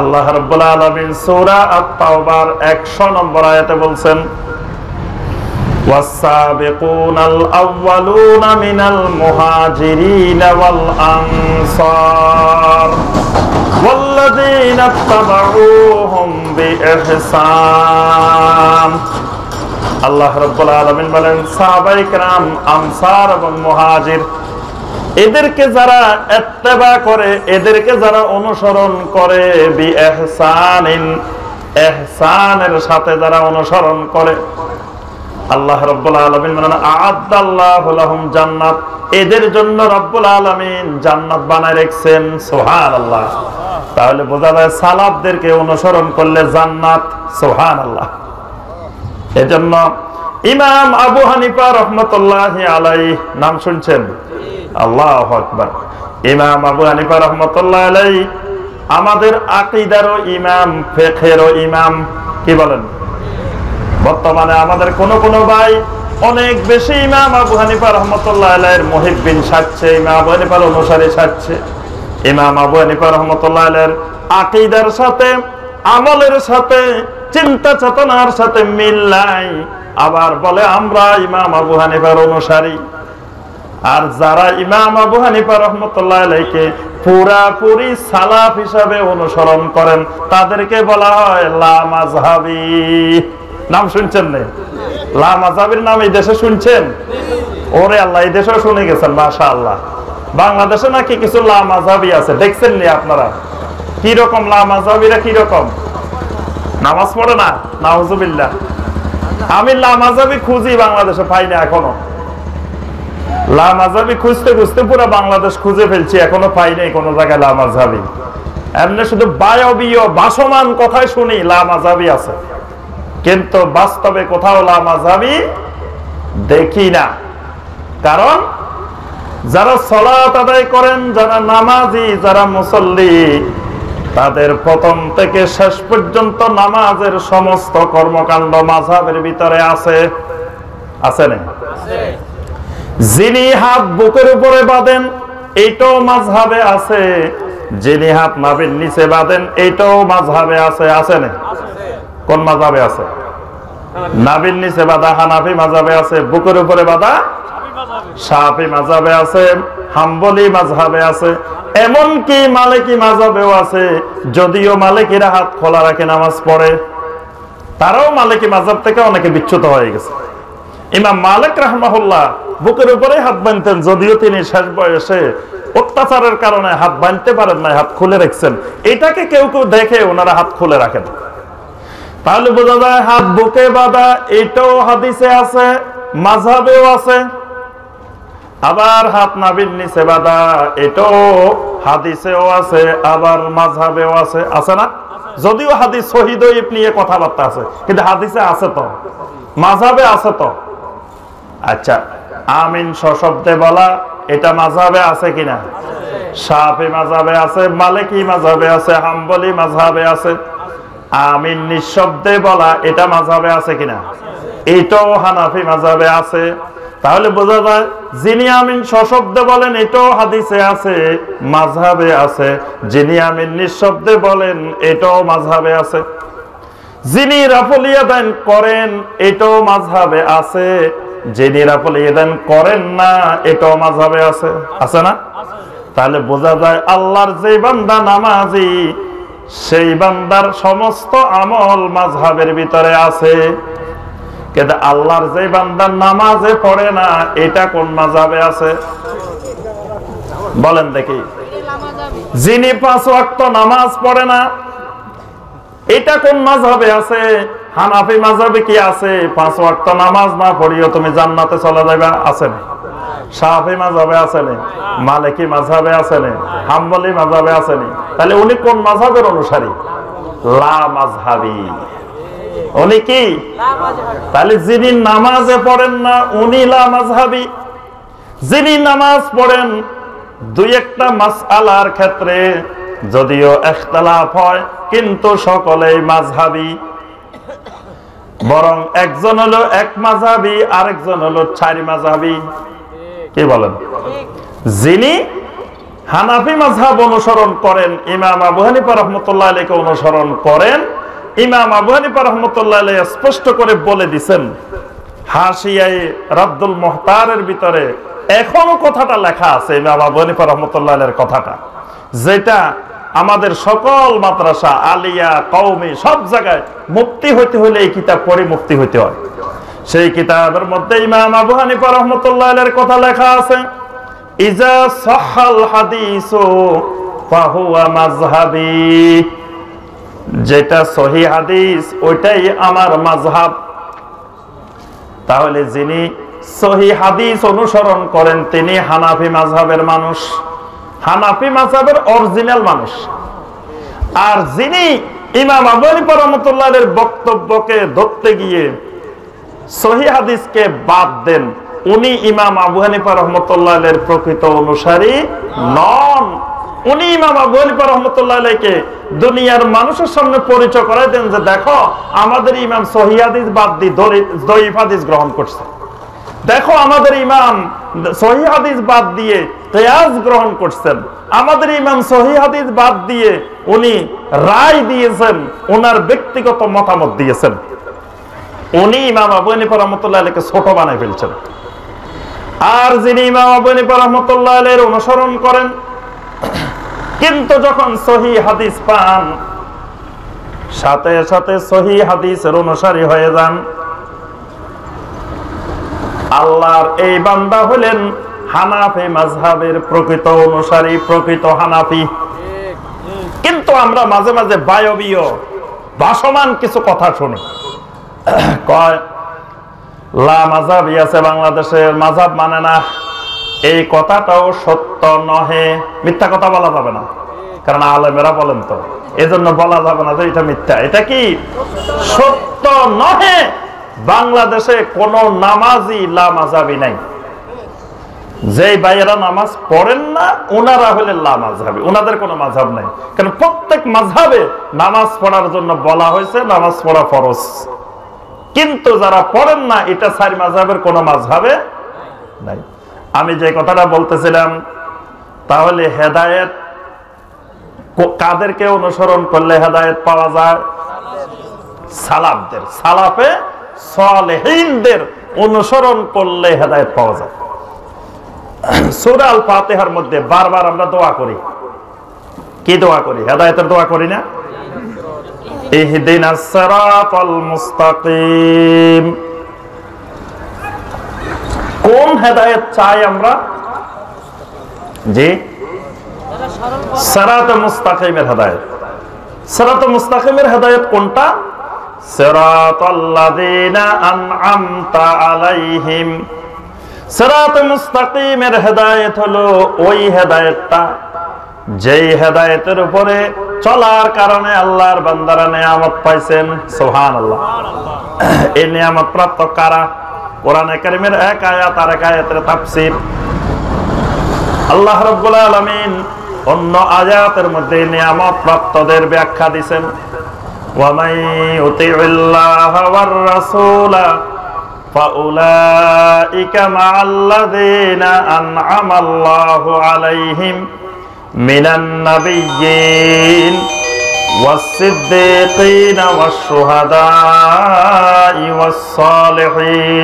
আল্লাহ রাব্বুল আলামিন সূরা আত-তাওবার 100 নম্বর আয়াতে বলছেন ওয়াস-সাবিকুনাল আউয়ালুনা মিনাল মুহাজিরিনা ওয়াল আনসার ওয়াল্লাযীনা ইত্তাবাউহুম বিইহসান। আল্লাহ রাব্বুল আলামিন বলেন সাহাবায়ে কেরাম, আনসার এবং মুহাজির এদেরকে যারা ইত্তেবা করে, এদেরকে যারা অনুসরণ করে, বিইহসানিন ইহসানের সাথে যারা অনুসরণ করে, আল্লাহ রাব্বুল আলামিন বলেন আ'আদাল্লাহু লাহুম জান্নাত, এদের জন্য রব্বুল আলামিন জান্নাত বানায় রেখেছেন। সুবহানাল্লাহ। তাহলে বোঝা যায় সালাফদেরকে অনুসরণ করলে জান্নাত। সুবহানাল্লাহ। এজন্য ইমাম আবু হানিফা রাহমাতুল্লাহি আলাইহি নাম শুনছেন? আল্লাহু আকবার। ইমাম আবু হানিফা রাহমাতুল্লাহি আলাইহি আমাদের আকীদারও ইমাম, ফিকহেরও ইমাম। কি বলেন? বর্তমানে আমাদের কোন ভাই অনেক বেশি ইমাম আবু হানিফা রাহমাতুল্লাহি আলাইহির মুহিব্বিন সাজছে, ইমাম আবু হানিফার অনুসারী সাজছে। ইমাম আবু হানিফা রাহমাতুল্লাহি আলাইহির আকীদার সাথে, আমলের সাথে, চিন্তা চেতনার সাথে মিল নাই, আবার বলে আমরা ইমাম আবু হানিফার অনুসারী। আর যারা ইমাম আবু হানিফা রাহমাতুল্লাহি আলাইহিকে পুরাপুরি সালাফ হিসাবে অনুসরণ করেন তাদেরকে বলা হয় লা মাযহাবী। নাম শুনছেন না? লা মাযহাবীর নাম এই দেশে শুনছেন? ওরে আল্লাহ, এই দেশেও শুনে গেছেন মাশাআল্লাহ। বাংলাদেশে নাকি কিছু লা মাযহাবী আছে, দেখছেন নি আপনারা? কি রকম লা মাযহাবীরা? কি রকম? নামাজ পড়ে না? নাউজুবিল্লাহ। আমি লা মাযহাবী খুঁজি, বাংলাদেশে পাই না এখনো। লা মাযহাবী খুঁজতে খুঁজতে পুরো বাংলাদেশ খুঁজে ফেলছি, এখনো পাই নাই কোন জায়গায় লা মাযহাবী। এমনি শুধু বায়বীয় ভাসমান কথাই শুনি লা মাযহাবী আছে, কিন্তু বাস্তবে কোথাও লা মাযহাবী দেখি না। কারণ যারা সালাত আদায় করেন, যারা নামাজি, যারা মুসল্লি, তাদের প্রথম থেকে শেষ পর্যন্ত নামাজের সমস্ত কর্মকাণ্ড মাযহাবের ভিতরে আছে। আছে না? যিনি হাত বুকের উপরে বাঁধেন এইটাও মাযহাবে আছে, যিনি হাত নাভির নিচে বাঁধেন এইটাও মাযহাবে আছে। আছে না? কোন মাযহাবে আছে? নাভির নিচে বাঁধা হানাফি মাযহাবে আছে, বুকের উপরে বাঁধা শাফি মাযহাবে আছে, হাম্বলি মাযহাবে আছে, এমনকি মালিকি মাযহাবেও আছে। যদিও মালিকিরা হাত খোলা রাখে নামাজ পড়ে, তারাও মালিকি মাযহাব থেকে অনেকে বিচ্যুত হয়ে গেছে। ইমাম মালিক রাহমাহুল্লাহ বুকের উপরে হাত বাঁধতেন, যদিও তিনি শেষ বয়সে অত্যাচারের কারণে হাত বাঁধতে পারেন না, হাত খুলে রাখছেন। এটাকে কেউ কেউ দেখে ওনারা হাত খুলে রাখেন। তাহলে বোঝা যায় হাত বুকে বাঁধা এটাও হাদিসে আছে, মাযহাবেও আছে। আবার হাত নাভির নিচে বাঁধা এটাও হাদিসেও আছে, আবার মাযহাবেও আছে। আছে না? যদিও হাদিস সহিহ দঈফ নিয়ে কথাবার্তা আছে, কিন্তু হাদিসে আছে তো, মাযহাবে আছে তো। আচ্ছা, আমিন সশব্দে বলা এটা মাযহাবে আছে কিনা? শাফি মাযহাবে আছে, মালিকি মাযহাবে আছে, হাম্বলি মাযহাবে আছে। আমিন নিঃশব্দে বলা এটা মাযহাবে আছে কিনা? এটাও হানাফি মাযহাবে আছে। তাহলে বোঝা যায় যিনি আমিন সশব্দে বলেন এটাও হাদিসে আছে, মাযহাবে আছে। যিনি আমিন নিঃশব্দে বলেন এটাও মাযহাবে আছে। যিনি রাফুল ইয়াদাইন করেন এটাও মাযহাবে আছে, যিনি রাফুল ইয়াদাইন করেন না এটাও মাযহাবে আছে। আছে না? তাহলে বোঝা যায় আল্লাহর যে বান্দা নামাজি, সেই বান্দার সমস্ত আমল মাযহাবের ভিতরে আছে। কিন্তু আল্লাহর যে বান্দা নামাজে পড়ে না, এটা কোন মাযহাবে আছে? বলেন দেখি। যিনি 5 ওয়াক্ত নামাজ পড়ে না, এটা কোন মাযহাবে আছে? হানাফি মাযহাবে কি আছে 5 ওয়াক্ত নামাজ না পড়িও তুমি জান্নাতে চলে যাবে? আছে না? শাফি মাযহাবে আছে না? মালিকি মাযহাবে আছে না? হাম্বলি মাযহাবে আছে না? তাহলে উনি কোন মাযহাবের অনুসারী? লা মাযহাবী। উনি কি? তাহলে যিনি নামাজে পড়েন না উনি লা মাযহাবী। যিনি নামাজ পড়েন দুই একটা মাসআলার ক্ষেত্রে যদিও ইখতিলাফ হয়, কিন্তু সকলেই মাযহাবী। বরং একজন হলো এক মাযহাবী, আরেকজন হলো 4 মাযহাবী। কি বলেন? যিনি হানাফি মাযহাব অনুসরণ করেন, ইমাম আবু হানিফা রাহমাতুল্লাহ আলাইহিকে অনুসরণ করেন। ইমাম আবু হানিফা রাহমাতুল্লাহ আলাইহি স্পষ্ট করে বলে দিয়েছেন, হাশিয়ায়ে রাদ্দুল মুহতারের ভিতরে এখনো কথাটা লেখা আছে, ইমাম আবু হানিফা রাহমাতুল্লাহ আলাইহির কথাটা, যেটা আমাদের সকল মাদ্রাসা, আলিয়া, কওমি সব জায়গায় মুফতি হইতে হলে এই কিতাব পড়ে মুফতি হইতে হয়। সেই কিতাবের মধ্যে ইমাম আবু হানিফা রাহমাতুল্লাহ আলাইহির কথা লেখা আছে, ইজা সাহাল হাদিসু ফাহুয়া মাযহাবি, যেটা সহিহ হাদিস ওইটাই আমার মাযহাব। তাহলে যিনি সহিহ হাদিস অনুসরণ করেন তিনি হানাফি মাযহাবের মানুষ, হানাফি মাযহাবের অরিজিনাল মানুষ। আর যিনি ইমাম আবু হানিফা রাহমাতুল্লাহ আলাইহির বক্তব্যকে ধরতে গিয়ে সহিহ হাদিসকে বাদ দেন, উনি ইমাম আবু হানিফা রাহমাতুল্লাহ আলাইহির প্রকৃত অনুসারী নন। উনি ইমাম আবু হানিফা রাহমাতুল্লাহ আলাইহিকে দুনিয়ার মানুষের সামনে পরিচয় করাই দেন যে দেখো আমাদের ইমাম সহিহ হাদিস বাদ দিয়ে দঈফ হাদিস গ্রহণ করছে, দেখো আমাদের ইমাম সহিহ হাদিস বাদ দিয়ে কিয়াস গ্রহণ করছেন, আমাদের ইমাম সহিহ হাদিস বাদ দিয়ে উনি রায় দিয়েছেন, ওনার ব্যক্তিগত মতামত দিয়েছেন। উনি ইমাম আবু হানিফা রাহমাতুল্লাহ আলাইহিকে ছোট বানায় ফেলছেন। আর যিনি ইমাম আবু হানিফা রাহমাতুল্লাহ আলাইহির অনুসরণ করেন কিন্তু যখন সহিহ হাদিস পান সাথে সাথে সহিহ হাদিসের অনুসারী হয়ে যান, আল্লাহর এই বান্দা হলেন হানাফি মাযহাবের প্রকৃত অনুসারী, প্রকৃত হানাফি। কিন্তু আমরা মাঝে মাঝে বায়বীয় ভাসমান কিছু কথা শুনি, কয় লা মাযহাবি আছে বাংলাদেশে, মাযহাব মানে না। এই কথাটাও সত্য নহে, মিথ্যা কথা বলা যাবে না, কারণ আলেমেরা বলেন তো, এজন্য বলা যাবে না যে এটা মিথ্যা। এটা কি সত্য নহে? বাংলাদেশে কোন নামাজি লা মাযহাবি নাই। যেই ভাইয়েরা নামাজ পড়েন না ওনারা হলেন লা মাযহাবি, ওনাদের কোনো মাযহাব নাই। কারণ প্রত্যেক মাযহাবে নামাজ পড়ার জন্য বলা হয়েছে, নামাজ পড়া ফরজ। কিন্তু যারা পড়েন না এটা চারি মাযহাবের কোনো মাযহাবে নাই। আমি যে কথাটা বলতেছিলাম, তাহলে হেদায়েত কাদেরকে অনুসরণ করলে হেদায়েত পাওয়া যায়? সালাফদের, সালাফে সালেহিনদের অনুসরণ করলে হেদায়েত পাওয়া যায়। সূরা আল ফাতিহার মধ্যে বারবার আমরা দোয়া করি, কি দোয়া করি? হেদায়েতের দোয়া করি না? ইহদিনাস সিরাতাল মুস্তাকিম। কোন হেদায়েত চাই আমরা? জি, সিরাতাল মুস্তাকিমের হেদায়েত। সিরাতাল মুস্তাকিমের হেদায়েত কোনটা? সিরাতাল লাযিনা আন'আমতা আলাইহিম। সিরাতাল মুস্তাকিমের হেদায়েত হলো ওই হেদায়েতটা যেই হেদায়েতের উপরে চলার কারণে আল্লাহর বান্দারা নিয়ামত পাইছেন। সুবহানাল্লাহ। এই নিয়ামত প্রাপ্ত কারা? কোরআনে কারীমের এক আয়াত আর এক আয়াতের তাফসীর। আল্লাহ রাব্বুল আলামিন অন্য আয়াতের মধ্যে নিয়ামত প্রাপ্তদের ব্যাখ্যা দিবেন, ওয়া মান ইউতি'িল্লাহা ওয়ার রাসূলা ফাউলাইকা মা'আল্লাযীনা আন'আমাল্লাহু আলাইহিম মিনান নাবিয়্যিন والصديقين والشهداء والصالحين।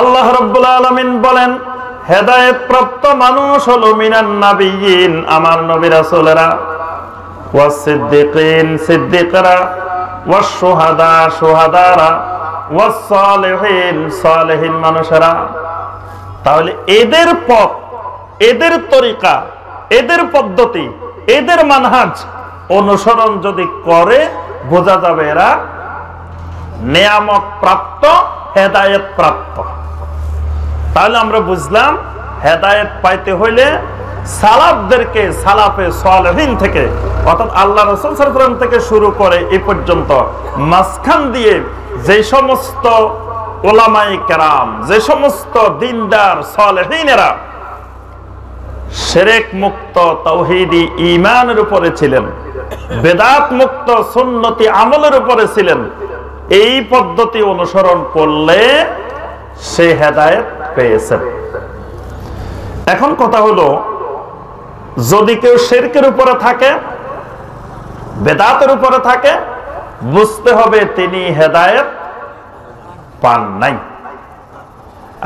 আল্লাহ রাব্বুল আলামিন বলেন হেদায়েত প্রাপ্ত মানুষ হলো মিনান নাবিয়্যিন, আমার নবী রাসূলেরা, ওয়াস-সিদ্দিকিন, সিদ্দিকরা, ওয়াস-শুহাদা, শুহাদারা, ওয়াস-সালিহিন, সালেহিন মানুষেরা। তাহলে এদের পথ, এদের তরিকা, এদের পদ্ধতি, এদের মানহাজ অনুসরণ যদি করে বোঝা যাবে এরা নিয়ামত প্রাপ্ত, হেদায়েত প্রাপ্ত। তাহলে আমরা বুঝলাম হেদায়েত পাইতে হইলে সালাফদেরকে, সালাফে সালেহিন থেকে অর্থাৎ আল্লাহ রাসূল সাল্লাল্লাহু আলাইহি ওয়াসাল্লাম থেকে শুরু করে এই পর্যন্ত মাঝখান দিয়ে যে সমস্ত উলামায়ে কেরাম, যে সমস্ত দিনদার সালেহিনেরা শিরক মুক্ত তাওহীদি ঈমানের উপরে ছিলেন, বেদাত মুক্ত সুন্নতি আমলের উপরে ছিলেন, এই পদ্ধতি অনুসরণ করলে সে হেদায়েত পেয়েছেন। এখন কথা হলো, যদি কেউ শিরকের উপরে থাকে, বেদাতের উপরে থাকে, বুঝতে হবে তিনি হেদায়েত পান নাই।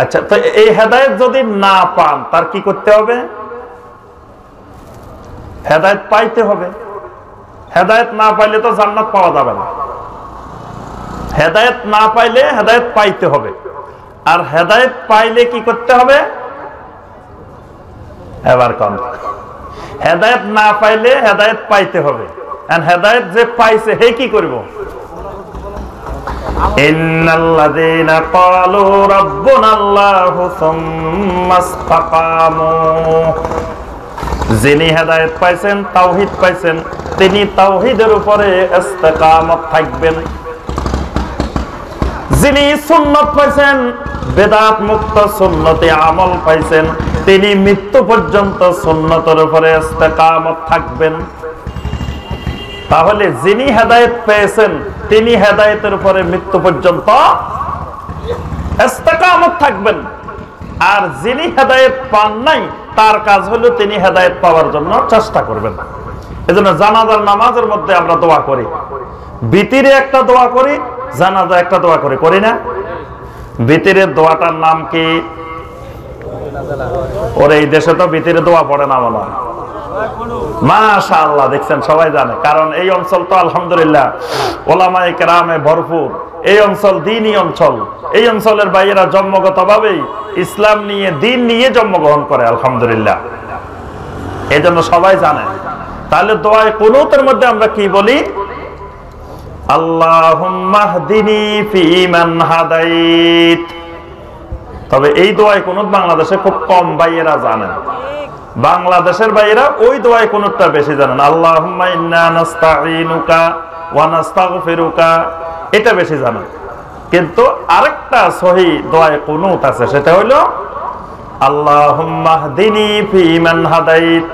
আচ্ছা, তো এই হেদায়েত যদি না পান তার কি করতে হবে? হেদায়েত পাইতে হবে। হেদায়েত না পাইলে তো জান্নাত পাওয়া যাবে না। হেদায়েত না পাইলে হেদায়েত পাইতে হবে। আর হেদায়েত পাইলে কি করতে হবে? এবার কোন হেদায়েত না পাইলে হেদায়েত পাইতে হবে। আর হেদায়েত যে পাইছে হে কি করব? ইন্নাল্লাযীনা ক্বালু রাব্বুনাল্লাহু সুম্মা ইসতাকামু, যিনি হেদায়েত পাইছেন, তাওহীদ পাইছেন, তিনি তাওহীদের উপরে ইস্তেকামত থাকবেন। যিনি সুন্নাত পাইছেন, বেদাত মুক্ত সুন্নতে আমল পাইছেন, তিনি মৃত্যু পর্যন্ত সুন্নতের উপরে ইস্তেকামত থাকবেন। তাহলে যিনি হেদায়েত পেয়েছেন তিনি হেদায়েতের উপরে মৃত্যু পর্যন্ত ইস্তেকামত থাকবেন। আর যিনি হেদায়েত পান নাই তার কাজ হলো তিনি হেদায়েত পাওয়ার জন্য চেষ্টা করবেন। এজন্য জানাজার নামাজের মধ্যে আমরা দোয়া করি, ভিতরে একটা দোয়া করি, জানাজা একটা দোয়া করি, করি না? ভিতরের দোয়াটার নাম কি? ওর এই দেশে তো ভিতরে দোয়া পড়ে না মনে হয়। মাশাআল্লাহ, দেখছেন সবাই জানে, কারণ এই অঞ্চল তো আলহামদুলিল্লাহ ওলামায়ে কেরামে ভরপুর। এই অঞ্চল দ্বীনি অঞ্চল। এই অঞ্চলের ভাইয়েরা জন্মগতভাবেই ইসলাম নিয়ে, দ্বীন নিয়ে জন্মগ্রহণ করে আলহামদুলিল্লাহ। এই জন্য সবাই জানে। তাহলে দোয়ায়ে কুনুতের মধ্যে আমরা কি বলি? আল্লাহুম্মা হদিনি ফিমান হাদাইত। তবে এই দোয়ায়ে কুনুত বাংলাদেশে খুব কম ভাইয়েরা জানেন। বাংলাদেশের ভাইয়েরা ওই দোয়ায়ে কুনুতটা বেশি জানেন। আল্লাহুম্মা ইন্না নাস্তাঈনুকা ওয়া নাস্তাগফিরুকা, এটা বেশি জানেন। কিন্তু আরেকটা সহিহ দোয়ায়ে কুনুত আছে, সেটা হলো আল্লাহুম্মা হদিনি ফিমান হাদাইত।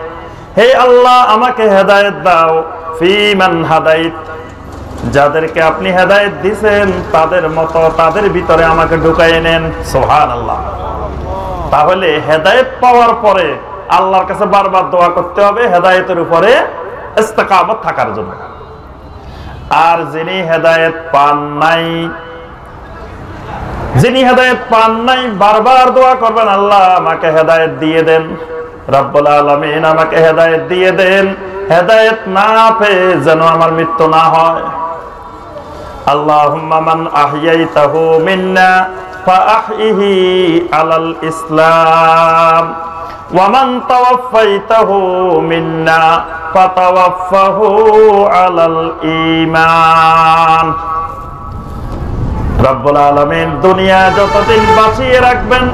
হে আল্লাহ, আমাকে হেদায়েত দাও। ফিমান হাদাইত, যাদেরকে আপনি হেদায়েত দিবেন তাদের মতো তাদের ভিতরে আমাকে ঢুকাইয়ে নেন। সুবহানাল্লাহ। তাহলে হেদায়েত পাওয়ার পরে আল্লাহর কাছে বারবার দোয়া করতে হবে হেদায়েতের উপরে ইস্তেকামত থাকার জন্য। আর যিনি হেদায়েত পান নাই, বারবার দোয়া করবেন, আল্লাহ আমাকে হেদায়েত দিয়ে দেন, রব্বুল আলামিন আমাকে হেদায়েত দিয়ে দেন। হেদায়েত না পেয়ে যেন আমার মৃত্যু না হয়। আল্লাহুম্মা মান আহইয়াইতাহু মিন্না ফাআহইহি আলাল ইসলাম ওয়া মান তাওয়াফফাইতাহু মিন্না ফাতাওয়াফফাহু আলাল ঈমান। রব্বুল আলামিন দুনিয়া যতদিন বাঁচিয়ে রাখবেন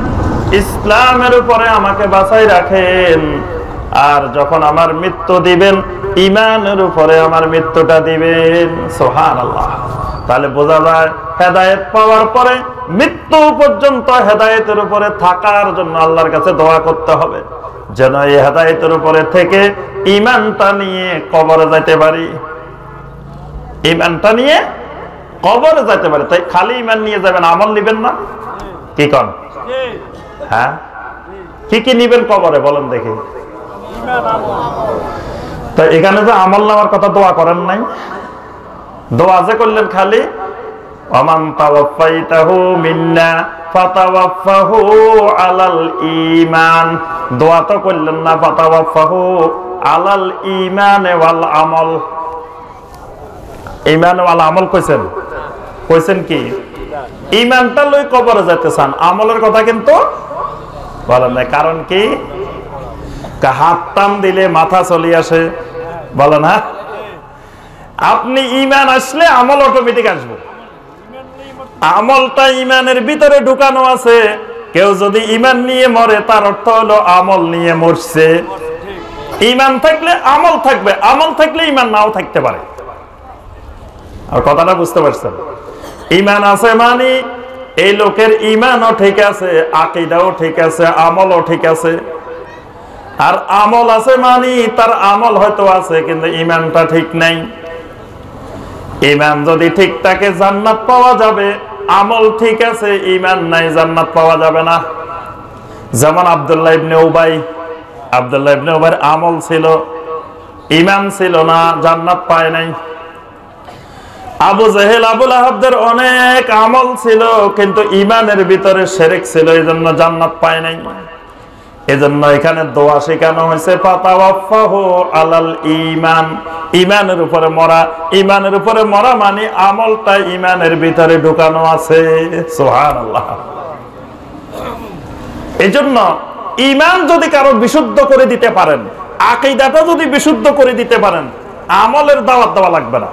ইসলামের উপরে আমাকে বাঁচাই রাখেন। আর যখন আমার মৃত্যু দিবেন ঈমানের উপরে আমার মৃত্যুটা দিবেন। সুবহানাল্লাহ। তাহলে বোঝা যায় হেদায়েত পাওয়ার পরে মৃত্যু পর্যন্ত হেদায়েতের উপরে থাকার জন্য আল্লাহর কাছে দোয়া করতে হবে, যেন এই হেদায়েতের উপরে থেকে ঈমানটা নিয়ে কবরে যাইতে পারি। ঈমানটা নিয়ে কবরে যাইতে পারি। তাই খালি ঈমান নিয়ে যাবেন, আমল নিবেন না? কি কন? হ্যাঁ, কি কি নিবেন কবরে বলেন দেখি? তো এখানে যে আমল নেওয়ার কথা দোয়া করেন নাই, দোয়া যে করলেন খালি ওয়ামান তাওয়াফাইতাহু মিন্না ফাতাওয়াফাহু আলাল ঈমান, দোয়া তো করলেন না ফাতাওয়াফাহু আলাল ঈমান ওয়াল আমল। ঈমান ওয়াল আমল কইছেন, কইছেন কি? ঈমানটা লই কবরে যেতে চান, আমলের কথা কিন্তু বলেন না। কারণ কি? হাত টান দিলে মাথা চলে আসে, বলেন। হ্যাঁ, আপনি ঈমান আসলে আমল অটোমেটিক আসবে। আমলটা ঈমানের ভিতরে ঢুকানো আছে। কেউ যদি ঈমান নিয়ে মরে তার অর্থ হলো আমল নিয়ে মরছে। ঈমান থাকলে আমল থাকবে, আমল থাকলে ঈমান নাও থাকতে পারে। আর কথাটা বুঝতে পারছেন? ঈমান আছে মানে এই লোকের ঈমানও ঠিক আছে, আকীদাও ঠিক আছে, আমলও ঠিক আছে। আর আমল আছে মানে তার আমল হয়তো আছে কিন্তু ঈমানটা ঠিক নাই। ঈমান যদি ঠিক থাকে জান্নাত পাওয়া যাবে, আমল ঠিক আছে ঈমান নাই জান্নাত পাওয়া যাবে না। যেমন আব্দুল্লাহ ইবনে উবাই, আব্দুল্লাহ ইবনে উবাইয়ের আমল ছিল, ঈমান ছিল না, জান্নাত পায় নাই। আবু জেহেল, আবু লাহাবদের অনেক আমল ছিল, কিন্তু ঈমানের ভিতরে শিরক ছিল, এজন্য জান্নাত পায় নাই। এজন্য এখানে দোয়া শেখানো হয়েছে ফাতাওয়াফাহু আলাল ঈমান, ঈমানের উপরে মরা। ঈমানের উপরে মরা মানে আমলটা ঈমানের ভিতরে ঢুকানো আছে। সুবহানাল্লাহ। এজন্য ঈমান যদি কারো বিশুদ্ধ করে দিতে পারেন, আকীদাটা যদি বিশুদ্ধ করে দিতে পারেন, আমলের দাওয়াত দেওয়া লাগবে না।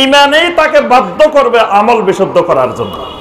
ঈমানেই তাকে বাধ্য করবে আমল বিশুদ্ধ করার জন্য।